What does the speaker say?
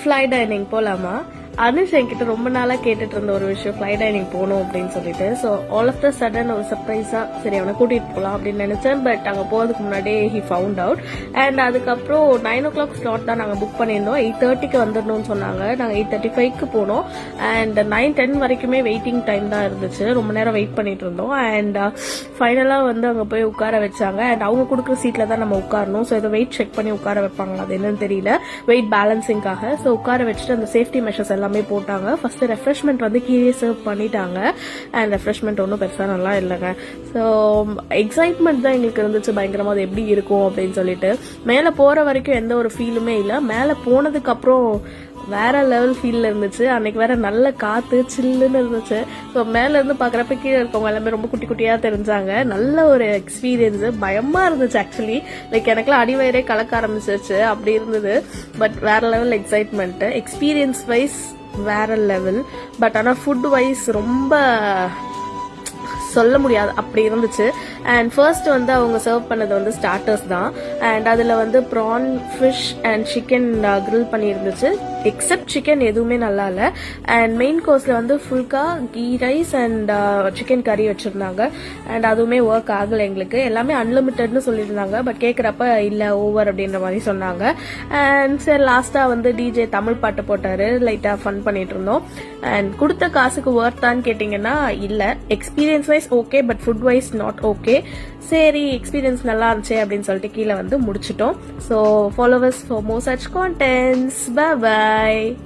Fly dining போலாமா? அனுஷ் என்கிட்ட ரொம்ப நாளா கேட்டுட்டு இருந்த ஒரு விஷயம், ஃப்ளை டைனிங் போகணும் அப்படின்னு சொல்லிட்டு. So all of a sudden ஒரு சர்ப்ரைஸா சரி அவனை கூட்டிட்டு போகலாம் அப்படின்னு நினைச்சேன். பட் அங்கே போகிறதுக்கு முன்னாடியே ஹி ஃபவுண்ட் அவுட். அண்ட் அதுக்கப்புறம் 9 o'clock ஸ்லாட் தான் நாங்கள் புக் பண்ணியிருந்தோம். 8:30க்கு வந்துடணும்னு சொன்னாங்க. நாங்கள் 8:35க்கு போனோம். அண்ட் 9:10 வரைக்குமே வெயிட்டிங் டைம் தான் இருந்துச்சு. ரொம்ப நேரம் வெயிட் பண்ணிட்டு இருந்தோம். அண்ட் ஃபைனலாக வந்து அங்கே போய் உட்கார வச்சாங்க. அண்ட் அவங்க கொடுக்குற சீட்டில் தான் நம்ம உட்காரணும். ஸோ இதை வெயிட் செக் பண்ணி உட்கார வைப்பாங்க, அது என்னன்னு தெரியல, வெயிட் பேலன்சிங்காக. ஸோ உட்கார வச்சுட்டு அந்த சேஃப்டி மெஷர்ஸ் எல்லாமே போட்டாங்க. ஃபர்ஸ்ட் ரெஃப்ரெஷ்மெண்ட் வந்து கீழே சர்வ் பண்ணிட்டாங்க. அண்ட் ரெஃப்ரெஷ்மெண்ட் ஒன்றும் பெருசாக நல்லா இல்லைங்க. ஸோ எக்ஸைட்மெண்ட் தான் எங்களுக்கு இருந்துச்சு பயங்கரமா, அது எப்படி இருக்கும் அப்படின்னு சொல்லிட்டு. மேலே போற வரைக்கும் எந்த ஒரு ஃபீலுமே இல்லை. மேலே போனதுக்கு அப்புறம் வேற லெவல் ஃபீல்ல இருந்துச்சு. அன்னைக்கு வேற நல்ல காத்து சில்லுன்னு இருந்துச்சு. ஸோ மேல இருந்து பாக்குறப்ப கீழே இருக்கவங்க எல்லாமே ரொம்ப குட்டி குட்டியா தெரிஞ்சாங்க. நல்ல ஒரு எக்ஸ்பீரியன்ஸ். பயமா இருந்துச்சு ஆக்சுவலி. லைக் எனக்குலாம் அடிவயிறே கலக்க ஆரம்பிச்சிருச்சு, அப்படி இருந்தது. பட் வேற லெவல் எக்ஸைட்மெண்ட். எக்ஸ்பீரியன்ஸ் வைஸ் வேற லெவல். பட் ஆனால் ஃபுட் வைஸ் ரொம்ப சொல்ல முடியாது, அப்படி இருந்துச்சு. அண்ட் ஃபர்ஸ்ட் வந்து அவங்க சர்வ் பண்ணது வந்து ஸ்டார்டர்ஸ் தான். அண்ட் அதில் வந்து prawn, fish and chicken grill பண்ணியிருந்துச்சு. எக்ஸப்ட் சிக்கன் எதுவுமே நல்லா இல்லை. அண்ட் மெயின் கோர்ஸில் வந்து phulka, ghee rice and chicken கறி வச்சுருந்தாங்க. அண்ட் அதுவுமே ஒர்க் ஆகலை எங்களுக்கு. எல்லாமே அன்லிமிட்டட்னு சொல்லியிருந்தாங்க. பட் கேட்குறப்ப இல்லை ஓவர் அப்படின்ற மாதிரி சொன்னாங்க. அண்ட் சரி லாஸ்ட்டாக வந்து டிஜே தமிழ் பாட்டு போட்டார். லைட்டாக ஃபன் பண்ணிட்டு இருந்தோம். அண்ட் கொடுத்த காசுக்கு ஒர்த்தான்னு கேட்டிங்கன்னா இல்லை. Experience wise okay, but food wise not okay. சரி எக்ஸ்பீரியன்ஸ் நல்லா இருந்துச்சு அப்படின்னு சொல்லிட்டு கீழே வந்து முடிச்சிட்டோம். So followers for more such contents. Bye by.